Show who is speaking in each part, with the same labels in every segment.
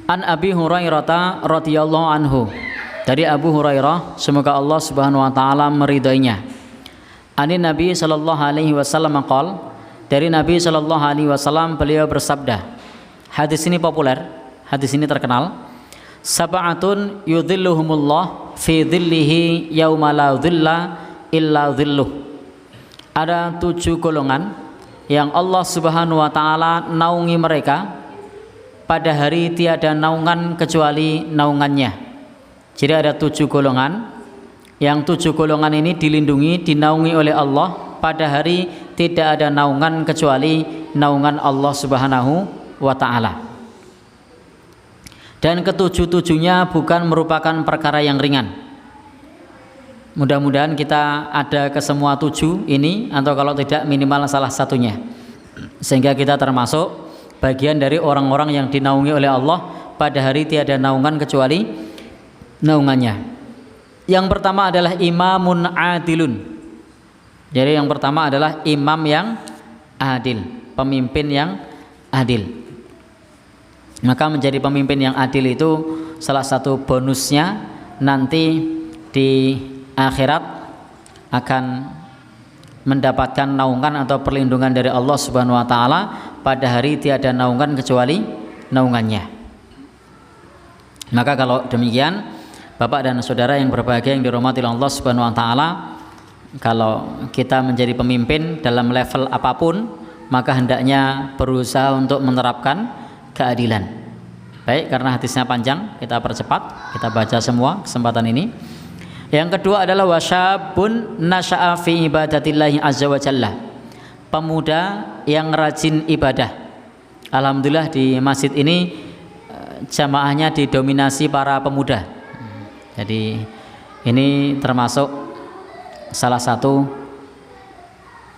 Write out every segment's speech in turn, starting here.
Speaker 1: An Abi Hurairah radhiyallahu anhu, dari Abu Hurairah, semoga Allah Subhanahu wa taala meridainya. Ani Nabi sallallahu alaihi wasallam qol, dari Nabi sallallahu alaihi wasallam beliau bersabda. Hadis ini populer, hadis ini terkenal. Sab'atun yudhilluhumullah fi dhillihi yauma la dhilla illa dhilluh. Ada 7 golongan yang Allah Subhanahu wa taala naungi mereka pada hari tiada naungan kecuali naungannya. Jadi ada 7 golongan, yang 7 golongan ini dilindungi, dinaungi oleh Allah pada hari tidak ada naungan kecuali naungan Allah Subhanahu wa ta'ala. Dan ketujuh-tujuhnya bukan merupakan perkara yang ringan. Mudah-mudahan kita ada ke semua 7 ini, atau kalau tidak minimal salah satunya, sehingga kita termasuk bagian dari orang-orang yang dinaungi oleh Allah pada hari tiada naungan kecuali naungannya. Yang pertama adalah imamun adilun. Jadi yang pertama adalah imam yang adil, pemimpin yang adil. Maka menjadi pemimpin yang adil itu salah satu bonusnya nanti di akhirat akan mendapatkan naungan atau perlindungan dari Allah Subhanahu wa taala pada hari tiada naungan kecuali naungannya. Maka kalau demikian, Bapak dan saudara yang berbahagia yang dirahmati Allah Subhanahu wa taala, kalau kita menjadi pemimpin dalam level apapun, maka hendaknya berusaha untuk menerapkan keadilan. Baik, karena hadisnya panjang, kita percepat, kita baca semua kesempatan ini. Yang kedua adalah wasyabun nasya'a fi ibadatillahi azza wa jalla. Pemuda yang rajin ibadah. Alhamdulillah di masjid ini jamaahnya didominasi para pemuda. Jadi ini termasuk salah satu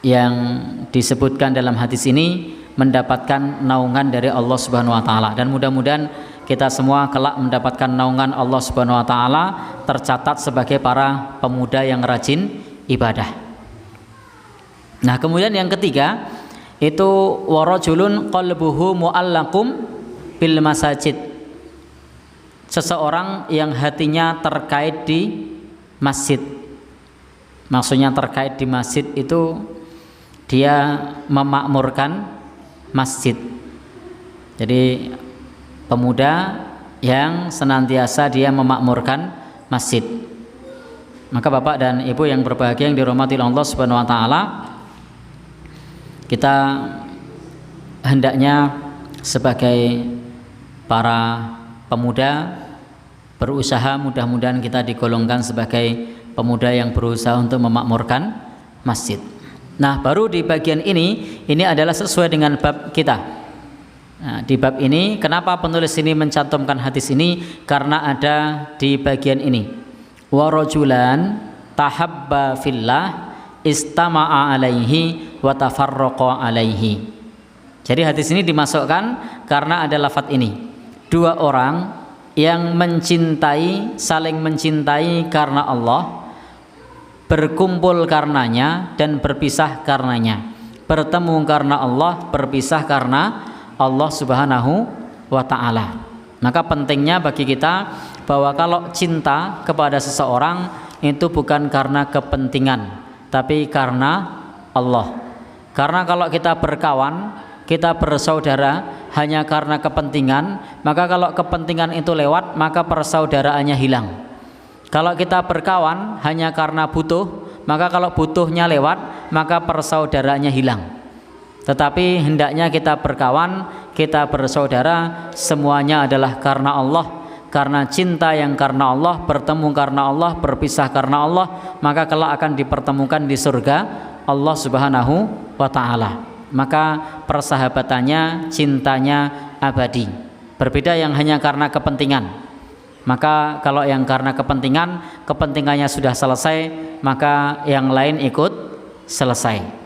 Speaker 1: yang disebutkan dalam hadis ini mendapatkan naungan dari Allah Subhanahu wa taala, dan mudah-mudahan kita semua kelak mendapatkan naungan Allah Subhanahu wa taala, tercatat sebagai para pemuda yang rajin ibadah. Nah, kemudian yang ketiga itu warajulun qalbuhu mu'allaqum bil masajid. Seseorang yang hatinya terkait di masjid. Maksudnya terkait di masjid itu dia memakmurkan masjid. Jadi pemuda yang senantiasa dia memakmurkan masjid. Maka Bapak dan Ibu yang berbahagia yang dirahmati Allah Subhanahu wa taala, kita hendaknya sebagai para pemuda berusaha, mudah-mudahan kita digolongkan sebagai pemuda yang berusaha untuk memakmurkan masjid. Nah, baru di bagian ini adalah sesuai dengan bab kita. Nah, di bab ini, kenapa penulis ini mencantumkan hadis ini? Karena ada di bagian ini. Wa rajulan tahabba fillah istama'a alaihi wa tafarraqa alaihi. Jadi hadis ini dimasukkan karena ada lafadz ini. 2 orang yang mencintai, saling mencintai karena Allah, berkumpul karenanya dan berpisah karenanya. Bertemu karena Allah, berpisah karena Allah Subhanahu wa ta'ala. Maka pentingnya bagi kita bahwa kalau cinta kepada seseorang itu bukan karena kepentingan, tapi karena Allah. Karena kalau kita berkawan, kita bersaudara hanya karena kepentingan, maka kalau kepentingan itu lewat, maka persaudaraannya hilang. Kalau kita berkawan hanya karena butuh, maka kalau butuhnya lewat, maka persaudaraannya hilang. Tetapi hendaknya kita berkawan, kita bersaudara, semuanya adalah karena Allah, karena cinta yang karena Allah, bertemu karena Allah, berpisah karena Allah, maka kelak akan dipertemukan di surga Allah Subhanahu wa ta'ala. Maka persahabatannya, cintanya abadi. Berbeda yang hanya karena kepentingan. Maka kalau yang karena kepentingan, kepentingannya sudah selesai, maka yang lain ikut selesai.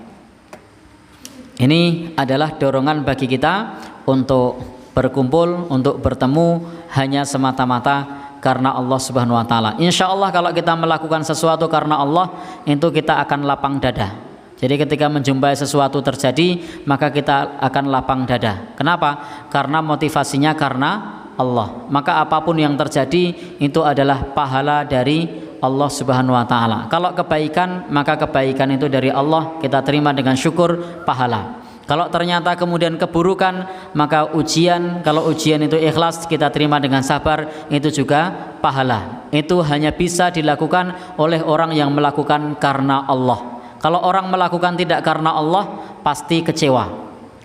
Speaker 1: Ini adalah dorongan bagi kita untuk berkumpul, untuk bertemu hanya semata-mata karena Allah Subhanahu wa ta'ala. Insya Allah kalau kita melakukan sesuatu karena Allah, itu kita akan lapang dada. Jadi ketika menjumpai sesuatu terjadi, maka kita akan lapang dada. Kenapa? Karena motivasinya karena Allah. Maka apapun yang terjadi itu adalah pahala dari Allah Subhanahu wa taala. Kalau kebaikan, maka kebaikan itu dari Allah, kita terima dengan syukur, pahala. Kalau ternyata kemudian keburukan, maka ujian, kalau ujian itu ikhlas, kita terima dengan sabar, itu juga pahala. Itu hanya bisa dilakukan oleh orang yang melakukan karena Allah. Kalau orang melakukan tidak karena Allah, pasti kecewa,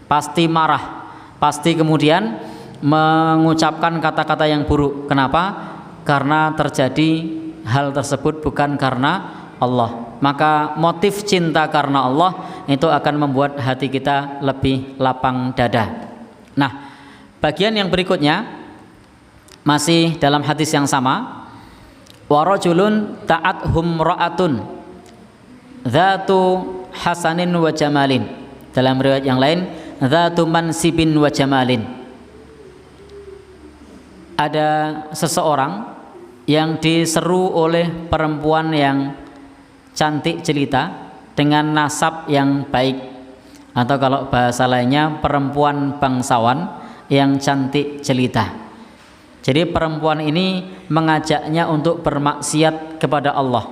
Speaker 1: pasti marah, pasti kemudian mengucapkan kata-kata yang buruk. Kenapa? Karena terjadi hal tersebut bukan karena Allah. Maka motif cinta karena Allah itu akan membuat hati kita lebih lapang dada. Nah, bagian yang berikutnya masih dalam hadis yang sama. Wa rajulun ta'athum ra'atun dzatu hasanin wa jamalin. Dalam riwayat yang lain, dzatu mansibin wa jamalin. Ada seseorang yang diseru oleh perempuan yang cantik jelita dengan nasab yang baik, atau kalau bahasa lainnya perempuan bangsawan yang cantik jelita. Jadi perempuan ini mengajaknya untuk bermaksiat kepada Allah,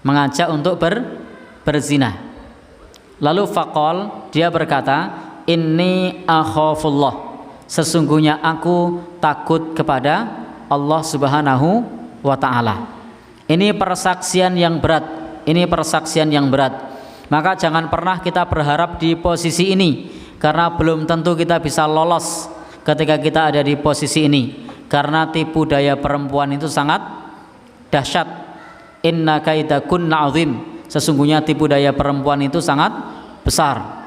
Speaker 1: mengajak untuk berzina. Lalu faqal, dia berkata, inni akhafullah, sesungguhnya aku takut kepada Allah Subhanahu wa ta'ala. Ini persaksian yang berat. Ini persaksian yang berat. Maka jangan pernah kita berharap di posisi ini, karena belum tentu kita bisa lolos ketika kita ada di posisi ini. Karena tipu daya perempuan itu sangat dahsyat. Inna kaidakunna azim, sesungguhnya tipu daya perempuan itu sangat besar.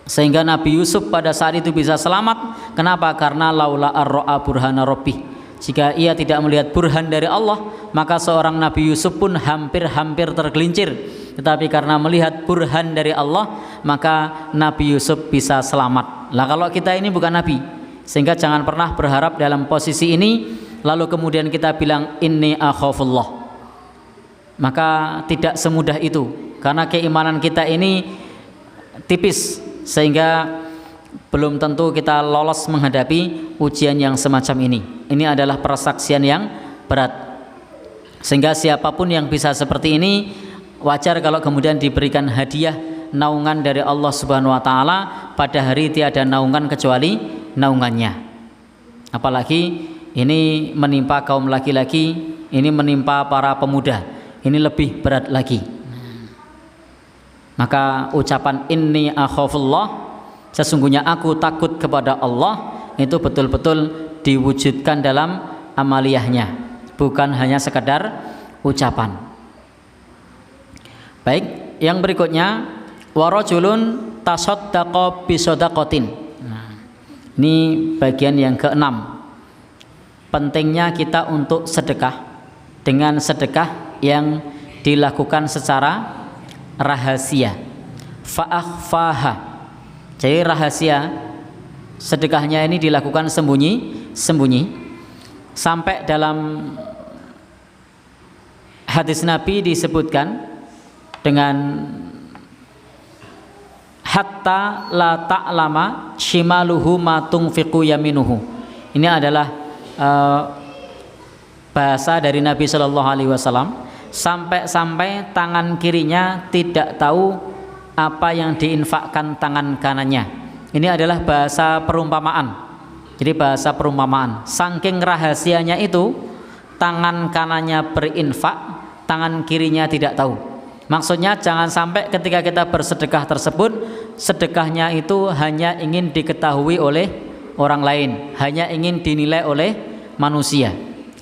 Speaker 1: Sehingga Nabi Yusuf pada saat itu bisa selamat. Kenapa? Karena laula ar-ra'a burhana rabbih. Jika ia tidak melihat burhan dari Allah, maka seorang Nabi Yusuf pun hampir-hampir tergelincir. Tetapi karena melihat burhan dari Allah, maka Nabi Yusuf bisa selamat. Lah kalau kita ini bukan Nabi, sehingga jangan pernah berharap dalam posisi ini lalu kemudian kita bilang inni akhafullah. Maka tidak semudah itu, karena keimanan kita ini tipis, sehingga belum tentu kita lolos menghadapi ujian yang semacam ini. Ini adalah persaksian yang berat, sehingga siapapun yang bisa seperti ini wajar kalau kemudian diberikan hadiah naungan dari Allah Subhanahu wa ta'ala. Pada hari tiada naungan kecuali naungannya. Apalagi ini menimpa kaum laki-laki, ini menimpa para pemuda, ini lebih berat lagi. Maka ucapan inni akhafullah, sesungguhnya aku takut kepada Allah, itu betul-betul diwujudkan dalam amaliyahnya, bukan hanya sekedar ucapan. Baik, yang berikutnya warajulun tasaddaqa bisadaqatin. Nah, ini bagian yang keenam. Pentingnya kita untuk sedekah dengan sedekah yang dilakukan secara rahasia. Fa'akhfaha. Jadi rahasia, sedekahnya ini dilakukan sembunyi-sembunyi. Sampai dalam hadis Nabi disebutkan dengan hatta la ta'lama shimaluhu ma tunfiqu yaminuhu. Ini adalah bahasa dari Nabi Shallallahu Alaihi Wasallam. Sampai-sampai tangan kirinya tidak tahu apa yang diinfakkan tangan kanannya. Ini adalah bahasa perumpamaan. Jadi bahasa perumpamaan. Saking rahasianya itu, tangan kanannya berinfak, tangan kirinya tidak tahu. Maksudnya jangan sampai ketika kita bersedekah tersebut, sedekahnya itu hanya ingin diketahui oleh orang lain, hanya ingin dinilai oleh manusia.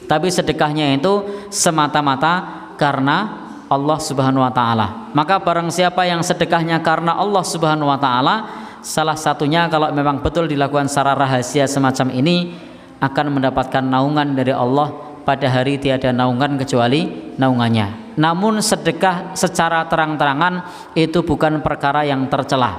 Speaker 1: Tapi sedekahnya itu semata-mata karena Allah Subhanahu wa ta'ala. Maka barang siapa yang sedekahnya karena Allah Subhanahu wa ta'ala, salah satunya kalau memang betul dilakukan secara rahasia semacam ini, akan mendapatkan naungan dari Allah. Pada hari tiada naungan kecuali naungannya. Namun sedekah secara terang-terangan itu bukan perkara yang tercela.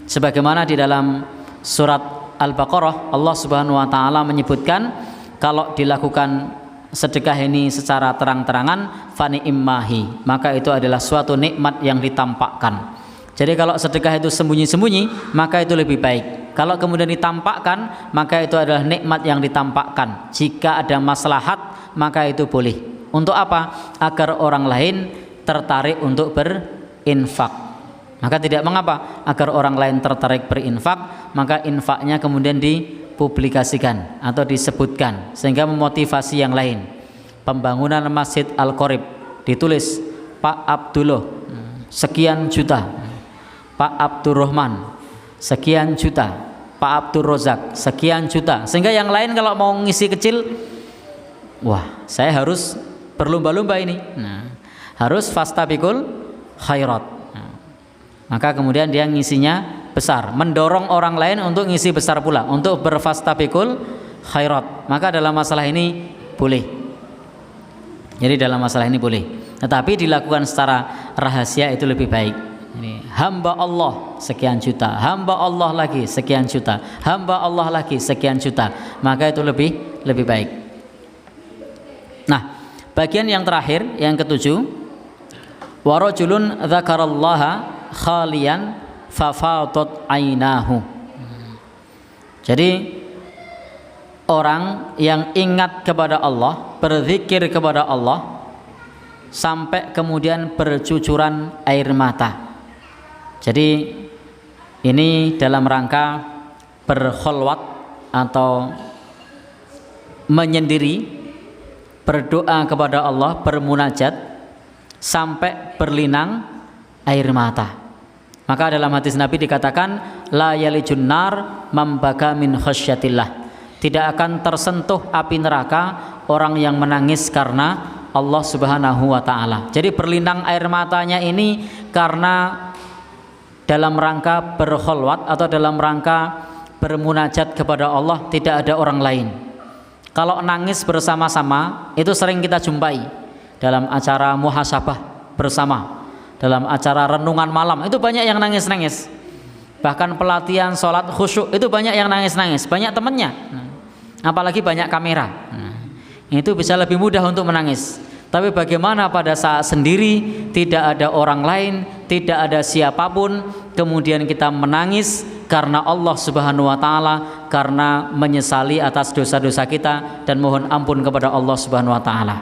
Speaker 1: Sebagaimana di dalam surat Al-Baqarah, Allah Subhanahu wa ta'ala menyebutkan kalau dilakukan sedekah ini secara terang-terangan, fani immahi, maka itu adalah suatu nikmat yang ditampakkan. Jadi kalau sedekah itu sembunyi-sembunyi, maka itu lebih baik. Kalau kemudian ditampakkan, maka itu adalah nikmat yang ditampakkan. Jika ada maslahat, maka itu boleh. Untuk apa? Agar orang lain tertarik untuk berinfak. Maka tidak mengapa agar orang lain tertarik berinfak, maka infaknya kemudian dipublikasikan atau disebutkan sehingga memotivasi yang lain. Pembangunan Masjid Al-Qorib ditulis Pak Abdullah sekian juta, Pak Abdurrahman sekian juta, Pak Abdur Rozak sekian juta, sehingga yang lain kalau mau ngisi kecil, wah saya harus berlomba-lomba ini, harus fastabiqul khairat. Maka kemudian dia ngisinya besar, mendorong orang lain untuk ngisi besar pula, untuk berfastabiqul khairat. Maka dalam masalah ini boleh. Jadi dalam masalah ini boleh, tetapi dilakukan secara rahasia itu lebih baik. Ini hamba Allah sekian juta, hamba Allah lagi sekian juta, hamba Allah lagi sekian juta, maka itu lebih baik. Nah, bagian yang terakhir, yang ketujuh, wa rajulun dzakarallaha khalian fafadat ainahu. Jadi orang yang ingat kepada Allah, berzikir kepada Allah sampai kemudian bercucuran air mata. Jadi ini dalam rangka berkholwat atau menyendiri, berdoa kepada Allah, bermunajat sampai berlinang air mata. Maka dalam hadis Nabi dikatakan la yalijun nar mambaka min khasyatillah. Tidak akan tersentuh api neraka orang yang menangis karena Allah Subhanahu wa taala. Jadi berlinang air matanya ini karena dalam rangka berkholwat atau dalam rangka bermunajat kepada Allah, tidak ada orang lain. Kalau nangis bersama-sama itu sering kita jumpai dalam acara muhasabah bersama, dalam acara renungan malam itu banyak yang nangis-nangis. Bahkan pelatihan sholat khusyuk itu banyak yang nangis-nangis, banyak temannya. Apalagi banyak kamera, itu bisa lebih mudah untuk menangis. Tapi bagaimana pada saat sendiri, tidak ada orang lain, tidak ada siapapun, kemudian kita menangis karena Allah Subhanahu wa taala, karena menyesali atas dosa-dosa kita dan mohon ampun kepada Allah Subhanahu wa taala.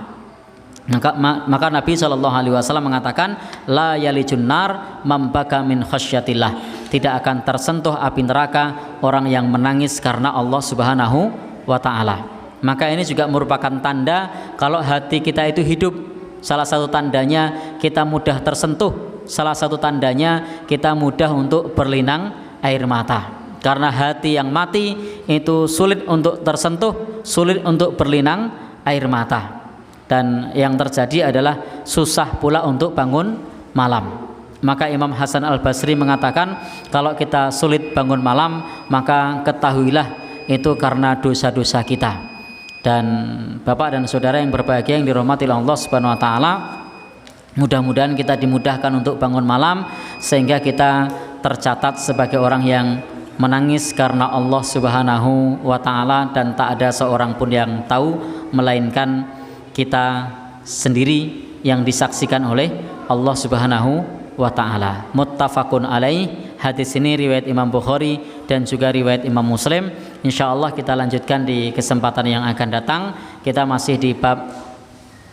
Speaker 1: Maka Nabi SAW mengatakan la yalijun nar mambaka min khasyatillah. Tidak akan tersentuh api neraka orang yang menangis karena Allah Subhanahu wa ta'ala. Maka ini juga merupakan tanda kalau hati kita itu hidup. Salah satu tandanya kita mudah tersentuh, salah satu tandanya kita mudah untuk berlinang air mata. Karena hati yang mati itu sulit untuk tersentuh, sulit untuk berlinang air mata. Dan yang terjadi adalah susah pula untuk bangun malam. Maka Imam Hasan Al-Basri mengatakan kalau kita sulit bangun malam, maka ketahuilah itu karena dosa-dosa kita. Dan Bapak dan Saudara yang berbahagia yang dirahmati Allah Subhanahu wa taala, mudah-mudahan kita dimudahkan untuk bangun malam sehingga kita tercatat sebagai orang yang menangis karena Allah Subhanahu wa taala, dan tak ada seorang pun yang tahu melainkan kita sendiri yang disaksikan oleh Allah Subhanahu wa ta'ala. Muttafaqun alaih. Hadis ini riwayat Imam Bukhari dan juga riwayat Imam Muslim. Insyaallah kita lanjutkan di kesempatan yang akan datang. Kita masih di bab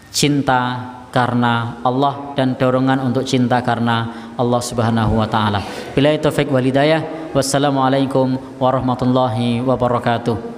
Speaker 1: cinta karena Allah dan dorongan untuk cinta karena Allah Subhanahu wa ta'ala. Billahi taufiq wal hidayah. Wassalamualaikum warahmatullahi wabarakatuh.